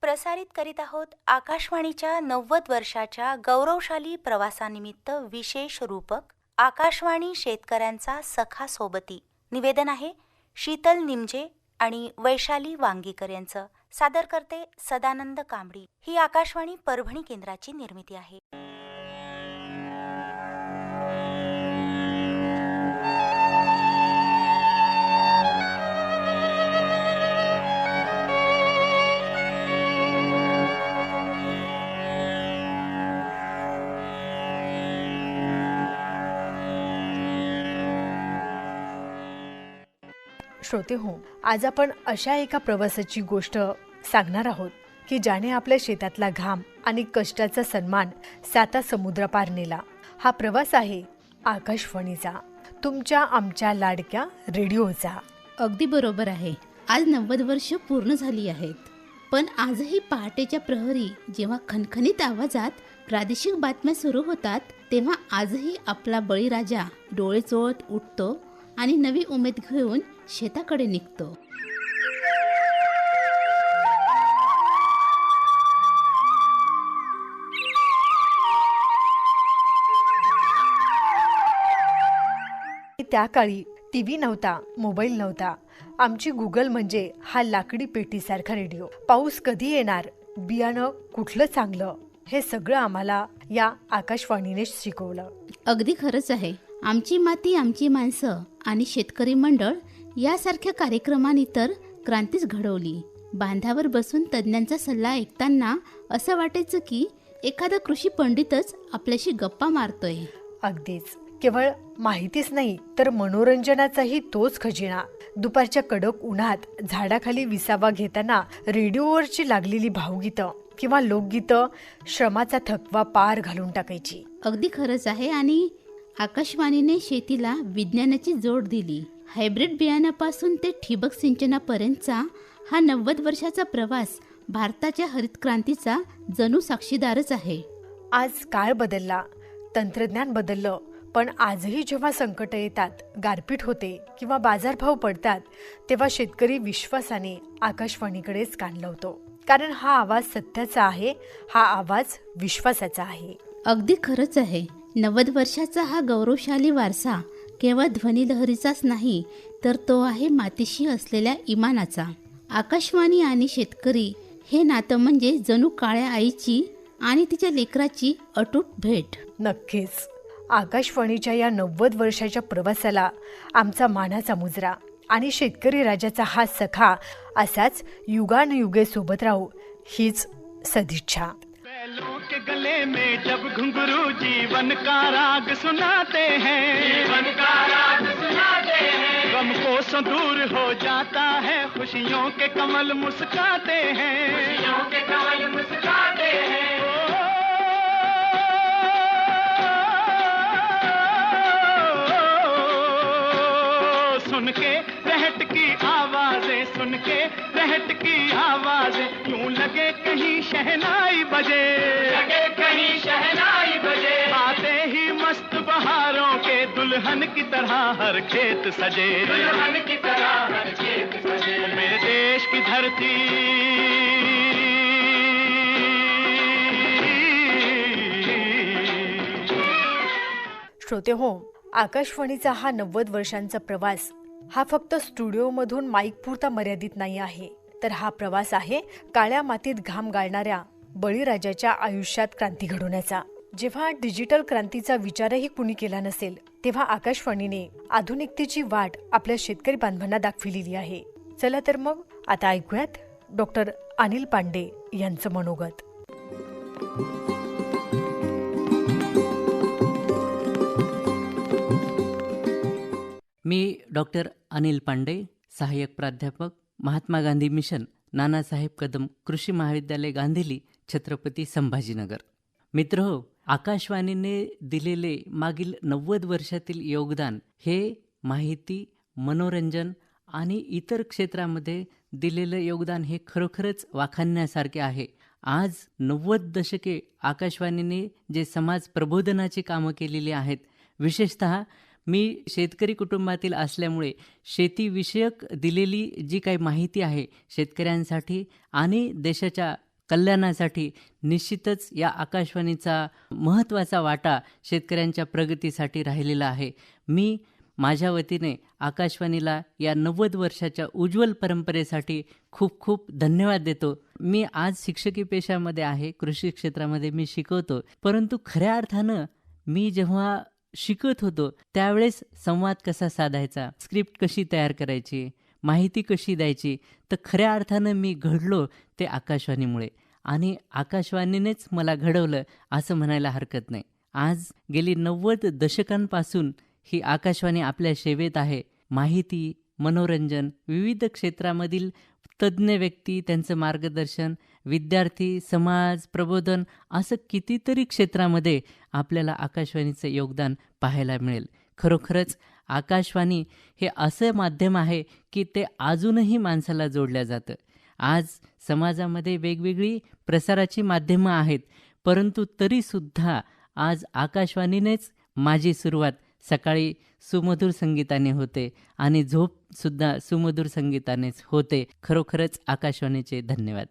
प्रसारित करीत आहोत आकाशवाणीच्या 90 वर्षाच्या गौरवशाली प्रवासानिमित्त विशेष रूपक आकाशवाणी शेतकऱ्यांचा सखा सोबती. निवेदन आहे शीतल निमजे आणि वैशाली वांगीकर यांचं. सादर करते सदानंद कांबडी. ही आकाशवाणी परभणी केंद्राची निर्मिती आहे. श्रोते हो, आज आपण अशा एका प्रवासाची गोष्ट सांगणार आहोत की ज्याने आपल्या शेतातला घाम आणि कष्टाचा सन्मान साता समुद्रापार नेला. हा प्रवास आहे आकाशवाणीचा, तुमच्या आमच्या लाडक्या रेडिओचा. अगदी बरोबर आहे. आज 90 वर्ष पूर्ण झाली आहेत. पण आजही पहाटेच्या प्रहरी जेव्हा खणखणीत आवाजात प्रादेशिक बातम्या सुरू होतात, तेव्हा आजही आपला बळीराजा डोळे चोळत उठतो आणि नवी उमेद घेऊन शेताकडे निघतो. त्या काळी टीव्ही नव्हता, मोबाईल नव्हता. आमची गुगल म्हणजे हा लाकडी पेटीसारखा रेडिओ. पाऊस कधी येणार, बियाणं कुठलं चांगलं, हे सगळं आम्हाला या आकाशवाणीने शिकवलं. अगदी खरंच आहे. आमची माती आमची माणसं आणि शेतकरी मंडळ यासारख्या कार्यक्रमांनी तर क्रांतीच घडवली. बांधावर बसून तज्ज्ञांचा सल्ला ऐकताना असं वाटायचं की एखादा कृषी पंडितच आपल्याशी गप्पा मारतोय. अगदीच. केवळ माहितीच नाही तर मनोरंजनाचाही तोच खजिना. दुपारच्या कडक उन्हात झाडाखाली विसावा घेताना रेडिओवरची लागलेली भावगीतं किंवा लोकगीतं श्रमाचा थकवा पार घालून टाकायची. अगदी खरंच आहे. आणि आकाशवाणीने शेतीला विज्ञानाची जोड दिली. हायब्रिड बियाण्यापासून ते ठिबक सिंचनापर्यंतचा हा 90 वर्षाचा प्रवास भारताच्या हरित क्रांतीचा जणू साक्षीदारच आहे. आज काळ बदलला, तंत्रज्ञान बदललं, पण आजही जेव्हा संकट येतात, गारपीट होते किंवा बाजारभाव पडतात, तेव्हा शेतकरी विश्वासाने आकाशवाणीकडेच कान लावतो. कारण हा आवाज सत्याचा आहे, हा आवाज विश्वासाचा आहे. अगदी खरंच आहे. 90 वर्षाचा हा गौरवशाली वारसा केवळ ध्वनिलहरीचाच नाही, तर तो आहे मातीशी असलेल्या इमानाचा. आकाशवाणी आणि शेतकरी हे नातं म्हणजे जणू काळ्या आईची आणि तिच्या लेकराची अटूट भेट. नक्कीच. आकाशवाणीच्या या 90 वर्षाच्या प्रवासाला आमचा मानाचा मुजरा. आणि शेतकरी राजाचा हा सखा असाच युगानुयुगे सोबत राहू, हीच सदिच्छा. के गले में जब घुंघरू जीवन का राग सुनाते हैं, जीवन का राग सुनाते हैं, गम को दूर हो जाता है, खुशियों के कमल मुस्काते हैं, खुशियों के कमल मुस्काते हैं. सुन के रहट की आवाजें, सुन के रहट की आवाजें, यूं लगे कहीं शहनाई बजे, लगे कहीं शहनाई बजे. आते ही मस्त बहारों के दुल्हन की तरह हर खेत सजे, दुल्हन की तरह हर खेत सजे. मेरे देश की धरती श्रोते हो, आकाशवाणीचा हा 90 वर्षांचा प्रवास हा फक्त स्टुडिओमधून माईक पुरता मर्यादित नाही आहे, तर हा प्रवास आहे काळ्या मातीत घाम गाळणाऱ्या बळीराजाच्या आयुष्यात क्रांती घडवण्याचा. जेव्हा डिजिटल क्रांतीचा विचारही कुणी केला नसेल, तेव्हा आकाशवाणीने आधुनिकतेची वाट आपल्या शेतकरी बांधवांना दाखविलेली आहे. चला तर मग आता ऐकूयात डॉक्टर अनिल पांडे यांचं मनोगत. मी डॉक्टर अनिल पांडे, सहाय्यक प्राध्यापक, महात्मा गांधी मिशन, नानासाहेब कदम कृषी महाविद्यालय, गांधीली, छत्रपती संभाजीनगर. मित्रहो, आकाशवाणीने दिलेले मागील 90 वर्षातील योगदान हे माहिती, मनोरंजन आणि इतर क्षेत्रामध्ये दिलेलं योगदान हे खरोखरच वाखाणण्यासारखे आहे. आज 90 दशके आकाशवाणीने जे समाज प्रबोधनाची कामं केलेली आहेत, विशेषतः मी शेतकरी कुटुंबातील असल्यामुळे शेतीविषयक दिलेली जी काही माहिती आहे शेतकऱ्यांसाठी आणि देशाच्या कल्याणासाठी निश्चितच या आकाशवाणीचा महत्त्वाचा वाटा शेतकऱ्यांच्या प्रगतीसाठी राहिलेला आहे. मी माझ्या वतीने आकाशवाणीला या 90 वर्षाच्या उज्ज्वल परंपरेसाठी खूप खूप धन्यवाद देतो. मी आज शिक्षकी पेशामध्ये आहे, कृषी क्षेत्रामध्ये मी शिकवतो, परंतु खऱ्या अर्थानं मी जेव्हा शिकत होतो त्यावेळेस संवाद कसा साधायचा, स्क्रिप्ट कशी तयार करायची, माहिती कशी द्यायची, तर खऱ्या अर्थानं मी घडलो ते आकाशवाणीमुळे आणि आकाशवाणीनेच मला घडवलं असं म्हणायला हरकत नाही. आज गेली 90 दशकांपासून ही आकाशवाणी आपल्या सेवेत आहे. माहिती, मनोरंजन, विविध क्षेत्रामधील तज्ज्ञ व्यक्ती, त्यांचं मार्गदर्शन, विद्यार्थी, समाज, प्रबोधन असं कितीतरी क्षेत्रामध्ये आपल्याला आकाशवाणीचं योगदान पाहायला मिळेल. खरोखरच आकाशवाणी हे असं माध्यम आहे की ते अजूनही माणसाला जोडलं जातं. आज समाजामध्ये वेगवेगळी प्रसाराची माध्यमं आहेत, परंतु तरीसुद्धा आज आकाशवाणीनेच माझी सुरुवात सकाळी सुमधुर संगीताने होते आणि झोपसुद्धा सुमधुर संगीतानेच होते. खरोखरच आकाशवाणीचे धन्यवाद.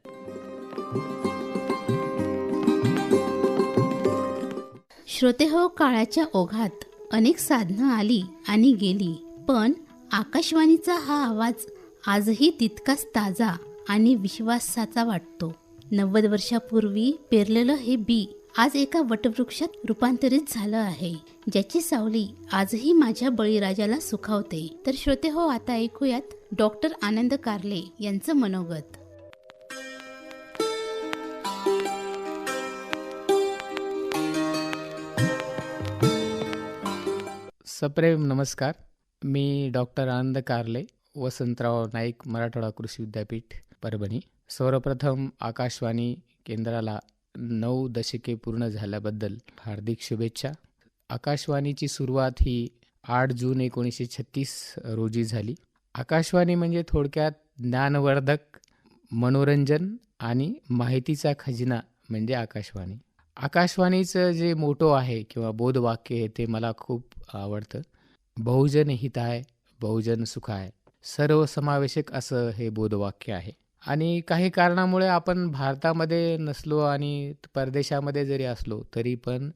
श्रोते हो, काळाच्या ओघात अनेक साधनं आली आणि गेली, पण आकाशवाणीचा हा आवाज आजही तितकाच ताजा आणि विश्वासाचा वाटतो. 90 वर्षापूर्वी पेरलेलं हे बी आज एका वटवृक्षात रूपांतरित झालं आहे, ज्याची सावली आजही माझ्या बळीराजाला सुखावते. तर श्रोते हो, आता ऐकूयात डॉक्टर आनंद कारले यांचं मनोगत. सप्रेम नमस्कार. मी डॉक्टर आनंद कारले, वसंतराव नाईक मराठवाडा कृषी विद्यापीठ, परभणी. सर्वप्रथम आकाशवाणी केंद्राला 9 दशके पूर्ण झाल्याबद्दल हार्दिक शुभेच्छा. आकाशवाणीची सुरुवात ही 8 जून 1936 रोजी झाली. आकाशवाणी म्हणजे थोडक्यात ज्ञानवर्धक, मनोरंजन आणि माहितीचा खजिना म्हणजे आकाशवाणी. आकाशवाणीचं जे मोटो आहे किंवा बोधवाक्य आहे ते मला खूप आवडतं. बहुजन हिताय, बहुजन सुखाय, सर्वसमावेशक असं हे बोधवाक्य आहे. आणि काही कारणामुळे आपण भारतामध्ये नसलो आणि परदेशामध्ये जरी असलो तरी पण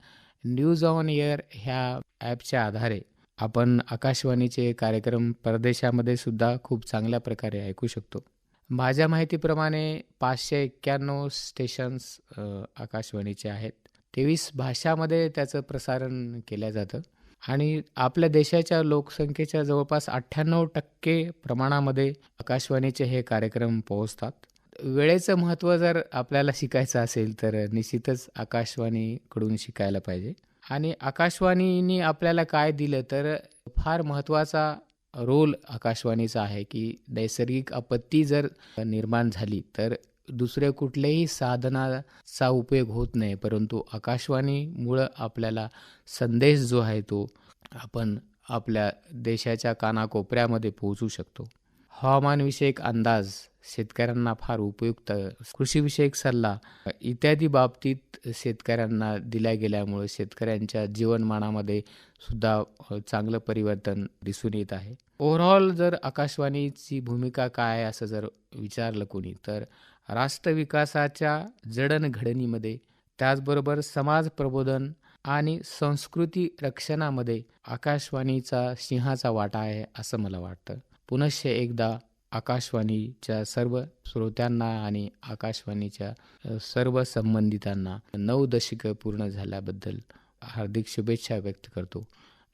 न्यूज ऑन एअर ह्या ॲपच्या आधारे आपण आकाशवाणीचे कार्यक्रम परदेशामध्ये सुद्धा खूप चांगल्या प्रकारे ऐकू शकतो. माझ्या माहितीप्रमाणे 591 स्टेशन्स आकाशवाणीचे आहेत. 23 भाषामध्ये त्याचं प्रसारण केलं जातं आणि आपल्या देशाच्या लोकसंख्येच्या जवळपास 98% प्रमाणामध्ये आकाशवाणीचे हे कार्यक्रम पोहोचतात. वेळेचं महत्त्व जर आपल्याला शिकायचं असेल तर निश्चितच आकाशवाणीकडून शिकायला पाहिजे. आणि आकाशवाणीने आपल्याला काय दिलं तर फार महत्त्वाचा रोल आकाशवाणीचा आहे की नैसर्गिक आपत्ती जर निर्माण झाली तर दुसऱ्या कुठल्याही साधनाचा उपयोग होत नाही, परंतु आकाशवाणीमुळं आपल्याला संदेश जो आहे तो आपण आपल्या देशाच्या कानाकोपऱ्यामध्ये पोहोचू शकतो. हवामानविषयक अंदाज शेतकऱ्यांना फार उपयुक्त, कृषीविषयक सल्ला इत्यादी बाबतीत शेतकऱ्यांना दिल्या गेल्यामुळे शेतकऱ्यांच्या जीवनमानामध्ये सुद्धा चांगलं परिवर्तन दिसून येत आहे. ओव्हरऑल जर आकाशवाणीची भूमिका काय असं जर विचारलं कोणी तर राष्ट्र विकासाच्या जडणघडणीमध्ये, त्याचबरोबर समाज प्रबोधन आणि संस्कृती रक्षणामध्ये आकाशवाणीचा सिंहाचा वाटा आहे असं मला वाटतं. पुनश्च एकदा आकाशवाणीच्या सर्व श्रोत्यांना आणि आकाशवाणीच्या सर्व संबंधितांना 9 दशकं पूर्ण झाल्याबद्दल हार्दिक शुभेच्छा व्यक्त करतो.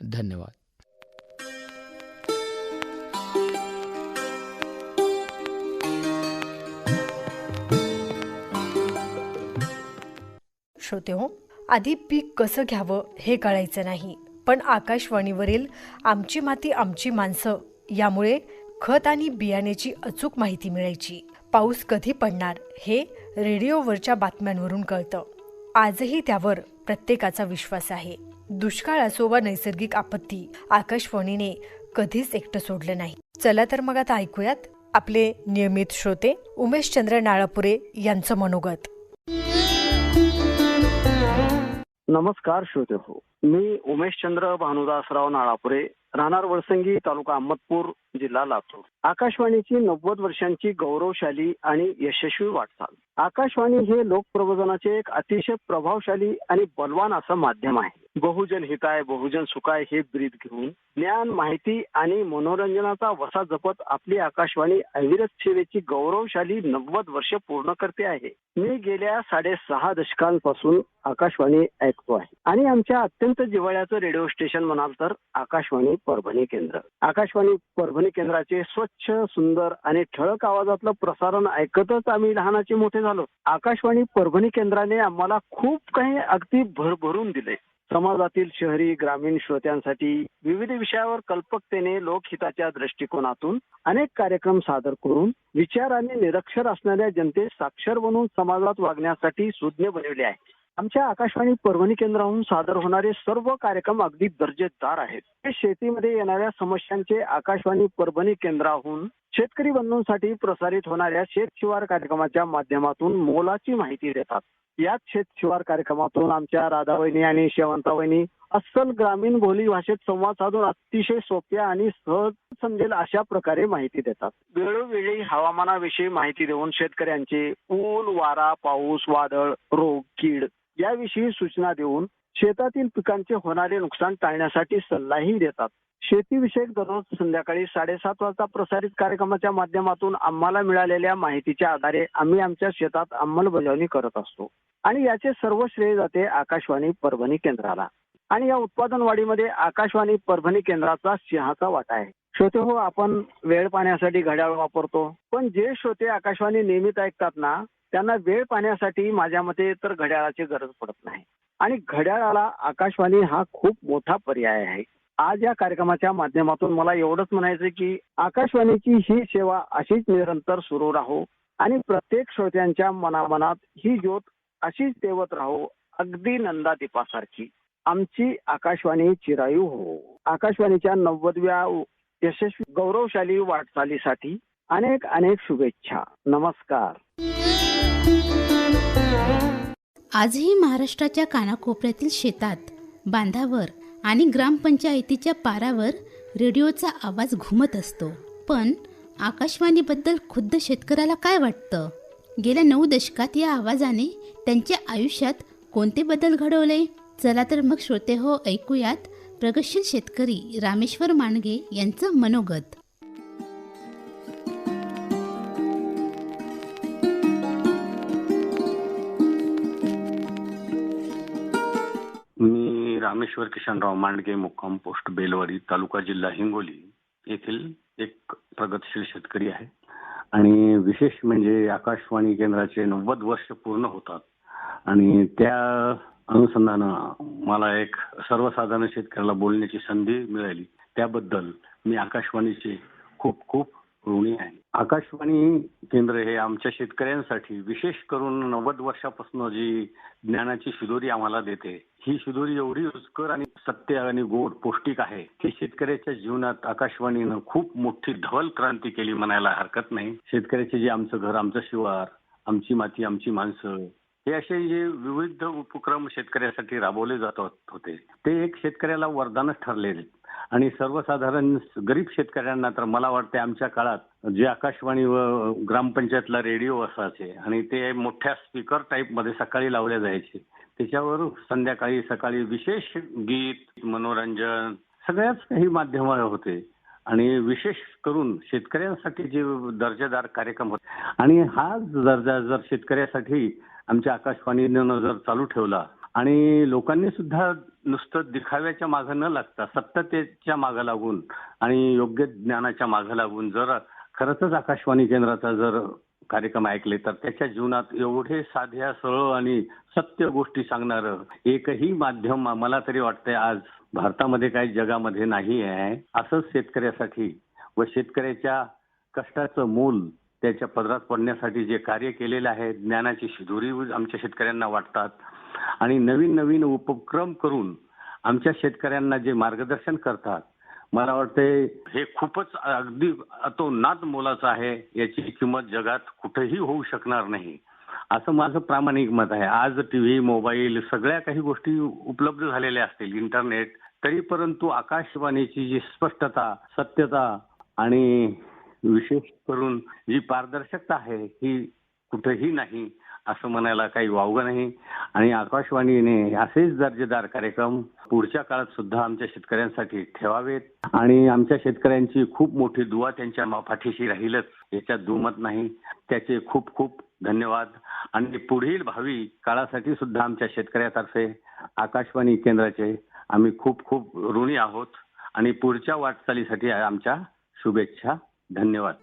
धन्यवाद. श्रोते हो, आधी पीक कसं घ्यावं हे कळायचं नाही, पण आकाशवाणीवरील आमची माती आमची माणसं यामुळे खत आणि बियाण्याची अचूक माहिती मिळायची. पाऊस कधी पडणार हे रेडिओवरच्या बातम्यांवरून कळतं. आजही त्यावर प्रत्येकाचा विश्वास आहे. दुष्काळ असो वा नैसर्गिक आपत्ती, आकाशवाणीने कधीच एकटं सोडलं नाही. चला तर मग आता ऐकूयात आपले नियमित श्रोते उमेशचंद्र नाळापुरे यांचं मनोगत. नमस्कार श्रोते हो, मी उमेशचंद्र भानुदासराव नाळापुरे, राहणार वळसंगी, तालुका अहमदपूर, जिल्हा लातूर. आकाशवाणीची 90 वर्षांची गौरवशाली आणि यशस्वी वाटचाल. आकाशवाणी हे लोकप्रबोधनाचे एक अतिशय प्रभावशाली आणि बलवान असं माध्यम आहे. बहुजन हिताय बहुजन सुखाय हे ब्रीद घेऊन ज्ञान, माहिती आणि मनोरंजनाचा वसा जपत आपली आकाशवाणी अविरत सेवेची गौरवशाली 90 वर्ष पूर्ण करते आहे. मी गेल्या 6.5 दशकांपासून आकाशवाणी ऐकतो आहे आणि आमच्या अत्यंत जिव्हाळ्याचं रेडिओ स्टेशन म्हणाल तर आकाशवाणी परभणी केंद्र. आकाशवाणी परभणी केंद्राचे स्वच्छ, सुंदर आणि ठळक आवाजातलं प्रसारण ऐकतच आम्ही लहानाचे मोठे झालो. आकाशवाणी परभणी केंद्राने आम्हाला खूप काही अगदी भरभरून दिले. समाजातील शहरी ग्रामीण श्रोत्यांसाठी विविध विषयावर कल्पकतेने लोकहिताच्या दृष्टिकोनातून अनेक कार्यक्रम सादर करून विचाराने निरक्षर असणाऱ्या जनतेस साक्षर बनवून समाजात वागण्यासाठी सुज्ञ बनवले आहे. आमच्या आकाशवाणी परभणी केंद्राहून सादर होणारे सर्व कार्यक्रम अगदी दर्जेदार आहेत. हे शेतीमध्ये येणाऱ्या समस्यांचे आकाशवाणी परभणी केंद्राहून शेतकरी बंधूंसाठी प्रसारित होणाऱ्या शेत शिवार कार्यक्रमाच्या माध्यमातून मोलाची माहिती देतात. याच शेत शिवार कार्यक्रमातून आमच्या राधावहिनी आणि शेवंतावहिनी अस्सल ग्रामीण बोली भाषेत संवाद साधून अतिशय सोप्या आणि सहज समजेल अशा प्रकारे माहिती देतात. वेळोवेळी हवामानाविषयी माहिती देऊन शेतकऱ्यांचे ऊन, वारा, पाऊस, वादळ, रोग, कीड याविषयी सूचना देऊन शेतातील पिकांचे होणारे नुकसान टाळण्यासाठी सल्लाही देतात. शेतीविषयक दररोज संध्याकाळी 7:30 वाजता प्रसारित कार्यक्रमाच्या माध्यमातून आम्हाला मिळालेल्या माहितीच्या आधारे आम्ही आमच्या शेतात अंमलबजावणी करत असतो आणि याचे सर्व श्रेय जाते आकाशवाणी परभणी केंद्राला. आणि या उत्पादन वाढीमध्ये आकाशवाणी परभणी केंद्राचा सिंहाचा वाटा आहे. श्रोते हो, आपण वेळ पाहण्यासाठी घड्याळ वापरतो, पण जे श्रोते आकाशवाणी नियमित ऐकतात ना, त्यांना वेळ पाहण्यासाठी माझ्या मते तर घड्याळाची गरज पडत नाही आणि घड्याळाला आकाशवाणी हा खूप मोठा पर्याय आहे. आज या कार्यक्रमाच्या माध्यमातून मला एवढंच म्हणायचं की आकाशवाणीची ही सेवा अशीच निरंतर सुरू राहो आणि प्रत्येक श्रोत्यांच्या मनामनात ही ज्योत अशीच तेवत राहो, अगदी नंदादीपासारखी. आमची आकाशवाणी चिरायू हो. आकाशवाणीच्या 90व्या यशस्वी गौरवशाली वाटचालीसाठी अनेक अनेक शुभेच्छा. नमस्कार. आजही महाराष्ट्राच्या कानाकोपऱ्यातील शेतात, बांधावर आणि ग्रामपंचायतीच्या पारावर रेडिओचा आवाज घुमत असतो. पण आकाशवाणीबद्दल खुद्द शेतकऱ्याला काय वाटतं? गेल्या 9 दशकात या आवाजाने त्यांच्या आयुष्यात कोणते बदल घडवले? चला तर मग श्रोते हो, ऐकूयात प्रगतशील शेतकरी रामेश्वर मांडगे यांचं मनोगत. मी रामेश्वर किशनराव मांडगे, मुक्काम पोस्ट बेलवाडी, तालुका जिल्हा हिंगोली येथील एक प्रगतशील शेतकरी आहे. आणि विशेष म्हणजे आकाशवाणी केंद्राचे 90 वर्ष पूर्ण होतात आणि त्या अनुषंगानं मला एक सर्वसाधारण शेतकऱ्याला बोलण्याची संधी मिळाली. त्याबद्दल मी आकाशवाणीचे खूप खूप ऋणी आहे. आकाशवाणी केंद्र हे आमच्या शेतकऱ्यांसाठी विशेष करून 90 वर्षापासून जी ज्ञानाची शिदोरी आम्हाला देते, ही शिदोरी एवढी रुचकर आणि सत्य आणि गोड पौष्टिक आहे की शेतकऱ्याच्या जीवनात आकाशवाणीनं खूप मोठी धवल क्रांती केली म्हणायला हरकत नाही. शेतकऱ्याचे जे आमचं घर, आमचं शिवार, आमची माती, आमची माणसं, हे असे जे विविध उपक्रम शेतकऱ्यासाठी राबवले जात होते, ते एक शेतकऱ्याला वरदानच ठरलेले. आणि सर्वसाधारण गरीब शेतकऱ्यांना तर मला वाटते आमच्या काळात जे आकाशवाणी व ग्रामपंचायतला रेडिओ असायचे आणि ते मोठ्या स्पीकर टाईप मध्ये सकाळी लावले जायचे, त्याच्यावर संध्याकाळी सकाळी विशेष गीत, मनोरंजन सगळ्याच काही माध्यम होते आणि विशेष करून शेतकऱ्यांसाठी जे दर्जेदार कार्यक्रम होते. आणि हा दर्जा जर शेतकऱ्यासाठी आमच्या आकाशवाणीनं जर चालू ठेवला आणि लोकांनी सुद्धा नुसतं दिखाव्याच्या मागं न लागता सत्यतेच्या मागं लागून आणि योग्य ज्ञानाच्या मागं लागून जर खरंच आकाशवाणी केंद्राचा जर कार्यक्रम ऐकले तर त्याच्या जीवनात एवढे साध्या सरळ आणि सत्य गोष्टी सांगणारं एकही माध्यम मला तरी वाटतंय आज भारतामध्ये काही जगामध्ये नाही आहे. असंच शेतकऱ्यासाठी व शेतकऱ्याच्या कष्टाचं मूल त्याच्या पदरात पडण्यासाठी जे कार्य केलेलं आहे, ज्ञानाची शिदोरी आमच्या शेतकऱ्यांना वाटतात आणि नवीन नवीन उपक्रम करून आमच्या शेतकऱ्यांना जे मार्गदर्शन करतात, मला वाटते हे खूपच अगदी अतोनात मोलाचं आहे. याची किंमत जगात कुठेही होऊ शकणार नाही असं माझं प्रामाणिक मत आहे. आज टीव्ही, मोबाईल सगळ्या काही गोष्टी उपलब्ध झालेल्या असतील, इंटरनेट, तरी परंतु आकाशवाणीची जी स्पष्टता, सत्यता आणि विशेष करून जी पारदर्शकता आहे ही कुठेही नाही असं म्हणायला काही वावगं नाही. आणि आकाशवाणीने असेच दर्जेदार कार्यक्रम पुढच्या काळात सुद्धा आमच्या शेतकऱ्यांसाठी ठेवावेत. आणि आमच्या शेतकऱ्यांची खूप मोठी दुआ त्यांच्या पाठीशी राहीलच याच्यात दुमत नाही. त्याचे खूप खूप धन्यवाद. आणि पुढील भावी काळासाठी सुद्धा आमच्या शेतकऱ्यातर्फे आकाशवाणी केंद्राचे आम्ही खूप खूप ऋणी आहोत. आणि पुढच्या वाटचालीसाठी आमच्या शुभेच्छा. धन्यवाद.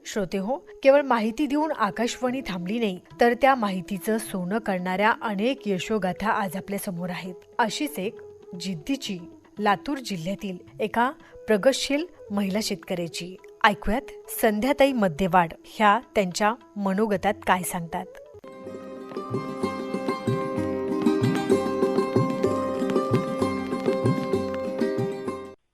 श्रोते हो, केवळ माहिती देऊन आकाशवाणी थांबली नाही, तर त्या माहितीचं सोनं करणाऱ्या अनेक यशोगाथा आज आपल्या समोर आहेत. अशीच एक जिद्दीची लातूर जिल्ह्यातील एका प्रगतशील महिला शेतकऱ्याची ऐकूयात संध्याताई मध्यवाड ह्या त्यांच्या मनोगतात काय सांगतात.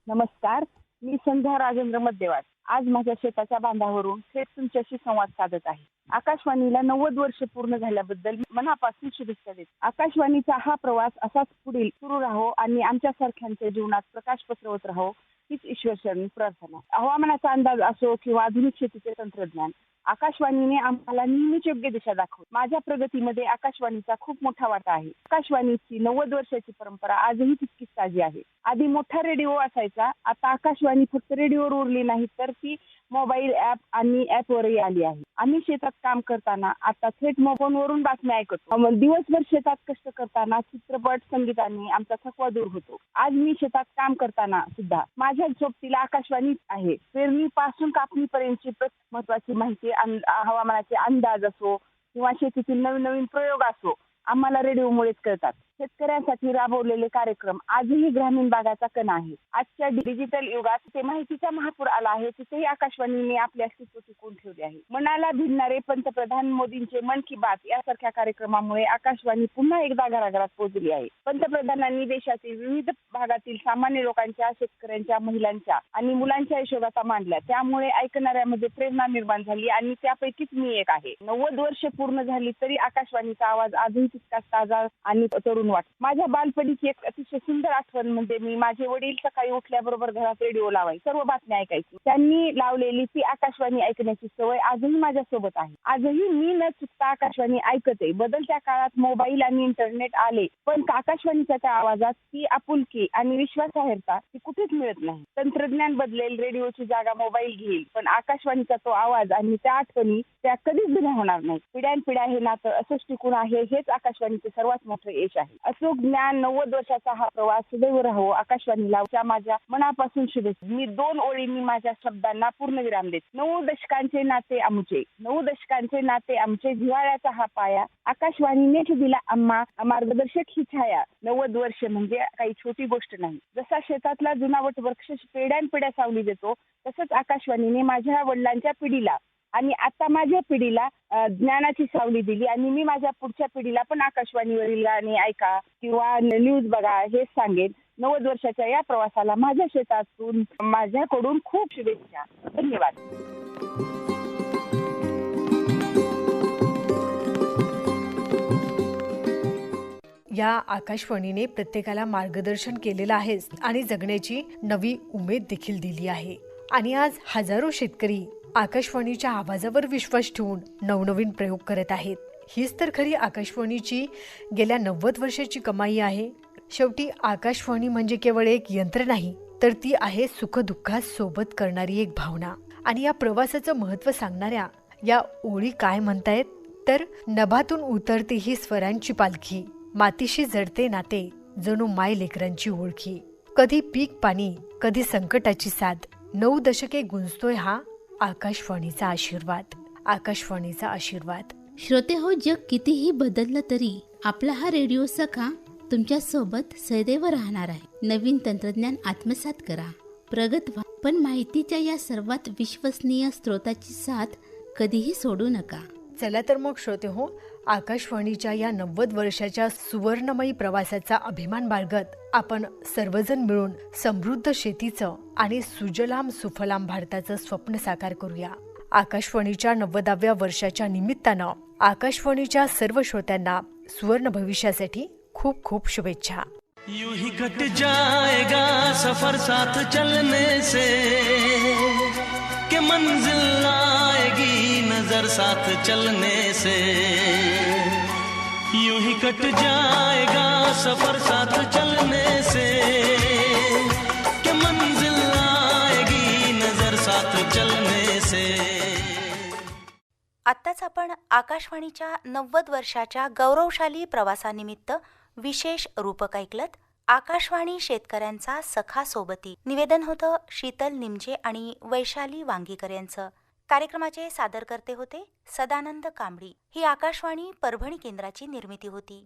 नमस्कार, मी संध्या राजेंद्र मध्यवाड आज माझ्या शेताच्या बांधावरून थेट तुमच्याशी संवाद साधत आहे. आकाशवाणीला 90 वर्ष पूर्ण झाल्याबद्दल मनापासून शुभेच्छा देते. आकाशवाणीचा हा प्रवास असाच पुढील सुरू राहो आणि आमच्या सारख्यांच्या जीवनात प्रकाश पसरवत राहो हीच ईश्वरचरणी प्रार्थना. हवामानाचा अंदाज असो किंवा आधुनिक शेतीचे तंत्रज्ञान, आकाशवाणीने आम्हाला नेहमीच योग्य दिशा दाखवली. माझ्या प्रगतीमध्ये आकाशवाणीचा खूप मोठा वाटा आहे. आकाशवाणीची 90 वर्षाची परंपरा आजही तितकीच ताजी आहे. आधी मोठा रेडिओ असायचा, आता आकाशवाणी फक्त रेडिओवर उरली नाही तर ती मोबाईल ऍप आणि ऍपवरही आली आहे. आम्ही शेतात काम करताना आता थेट मोबाईलवरून बातम्या ऐकतो. दिवसभर शेतात कष्ट करताना चित्रपट संगीताने आमचा थकवा दूर होतो. आज मी शेतात काम करताना सुद्धा माझ्या सोबतीला आकाशवाणी आहे. पेरणीपासून कापणीपर्यंतची महत्वाची माहिती, हवामानाचे अंदाज असो किंवा शेतीतील नवीन नवीन प्रयोग असो, आम्हाला रेडिओमुळेच कळतात. शेतकऱ्यांसाठी राबवलेले कार्यक्रम आजही ग्रामीण भागाचा कणा आहे. आजच्या डिजिटल युगात ते माहितीचा महापूर आला आहे, तिथेही आकाशवाणीने आपले अस्तित्व टिकवून ठेवले आहे. मनाला भिडणारे पंतप्रधान मोदींचे मन की बात यासारख्या कार्यक्रमामुळे आकाशवाणी पुन्हा एकदा घराघरात पोहोचली आहे. पंतप्रधानांनी देशातील विविध भागातील सामान्य लोकांच्या, शेतकऱ्यांच्या, महिलांच्या आणि मुलांच्या यशोगाथा मांडल्या. त्यामुळे ऐकणाऱ्यामध्ये प्रेरणा निर्माण झाली आणि त्यापैकीच मी एक आहे. 90 वर्ष पूर्ण झाली तरी आकाशवाणीचा आवाज आजही तितकाच ताजा आणि तरुण वाटतो. माझ्या बालपणीची एक अतिशय सुंदर आठवण म्हणजे मी माझे वडील सकाळी उठल्याबरोबर घरात रेडिओ लावायचे, सर्व बातम्या ऐकायची. त्यांनी लावलेली ती आकाशवाणी ऐकण्याची सवय आजही माझ्या सोबत आहे. आजही मी न चुकता आकाशवाणी ऐकते. बदलत्या काळात मोबाईल आणि इंटरनेट आले, पण आकाशवाणीच्या त्या आवाजात ती आपुलकी आणि विश्वासार्हता ती कुठेच मिळत नाही. तंत्रज्ञान बदलेल, रेडिओची जागा मोबाईल घेईल, पण आकाशवाणीचा तो आवाज आणि त्या आठवणी त्या कधीच जुन्या होणार नाही. पिढ्यानपिढ्या हे नातं असंच टिकून आहे, हेच आकाशवाणीचे सर्वात मोठं यश आहे. अचूक ज्ञान, 90 वर्षाचा हा प्रवास सदैव राहो. आकाशवाणीला माझ्या मनापासून शुभेच्छा. मी 2 ओळींनी माझ्या शब्दांना पूर्णविराम देते. 9 दशकांचे नाते आमचे, 9 दशकांचे नाते आमचे, जिव्हाळ्याचा हा पाया, आकाशवाणीने दिला आम्हा मार्गदर्शक ही छाया. 90 वर्ष म्हणजे काही छोटी गोष्ट नाही. जसा शेतातला जुना वटवृक्ष पिढ्यानपिढ्या सावली देतो, तसंच आकाशवाणीने माझ्या वडिलांच्या पिढीला आणि आता माझ्या पिढीला ज्ञानाची सावली दिली. आणि मी माझ्या पुढच्या पिढीला पण आकाशवाणीवरील गाणी ऐका किंवा न्यूज बघा हेच सांगेन. 90 वर्षाच्या या प्रवासाला माझ्या शेतातून माझ्याकडून खूप शुभेच्छा. धन्यवाद. या आकाशवाणीने प्रत्येकाला मार्गदर्शन केलेलं आहेच आणि जगण्याची नवी उमेद देखील दिली आहे. आणि आज हजारो शेतकरी आकाशवाणीच्या आवाजावर विश्वास ठेवून नवनवीन प्रयोग करत आहेत. हीच तर खरी आकाशवाणीची गेल्या 90 वर्षाची कमाई आहे. शेवटी आकाशवाणी म्हणजे केवळ एक यंत्र नाही, तर ती आहे सुखदुःखात सोबत करणारी एक भावना. आणि या प्रवासाचं महत्त्व सांगणाऱ्या या ओळी काय म्हणतायत तर, नभातून उतरते ही स्वरांची पालखी, मातीशी जडते नाते जणू माय लेकरांची ओळखी, कधी पीक पाणी कधी संकटाची साथ, 9 दशके गुंजतोय हा आकाशवाणीचा आशीर्वाद. आकाशवाणीचा आशीर्वाद. श्रोते हो, जग कितीही बदललं तरी आपला हा रेडिओ सखा तुमच्या सोबत सदैव राहणार आहे. नवीन तंत्रज्ञान आत्मसात करा, प्रगत व्हा, पण माहितीच्या या सर्वात विश्वसनीय स्रोताची साथ कधीही सोडू नका. चला तर मग श्रोते हो, आकाशवाणीच्या या 90 वर्षाच्या सुवर्णमयी प्रवासाचा अभिमान बाळगत आपण सर्वजण मिळून समृद्ध शेतीचं आणि सुजलाम सुफलाम भारताचं स्वप्न साकार करूया. आकाशवाणीच्या 90व्या वर्षाच्या निमित्तानं आकाशवाणीच्या सर्व श्रोत्यांना सुवर्ण भविष्यासाठी खूप खूप शुभेच्छा. यूं ही कट जाएगा सफर साथ चलने से कि मंजिल आएगी नजर साथ चलने से. यूं ही कट जाएगा सफर साथ चलने से कि मंजिल आएगी नजर साथ चलने से. आत्ताच आपण आकाशवाणीच्या 90 वर्षाच्या गौरवशाली प्रवासानिमित्त विशेष रूपक ऐकलत. आकाशवाणी शेतकऱ्यांचा सखा सोबती. निवेदन होतं शीतल निमजे आणि वैशाली वांगीकर यांचं. कार्यक्रमाचे सादरकर्ते होते सदानंद कांबळी. ही आकाशवाणी परभणी केंद्राची निर्मिती होती.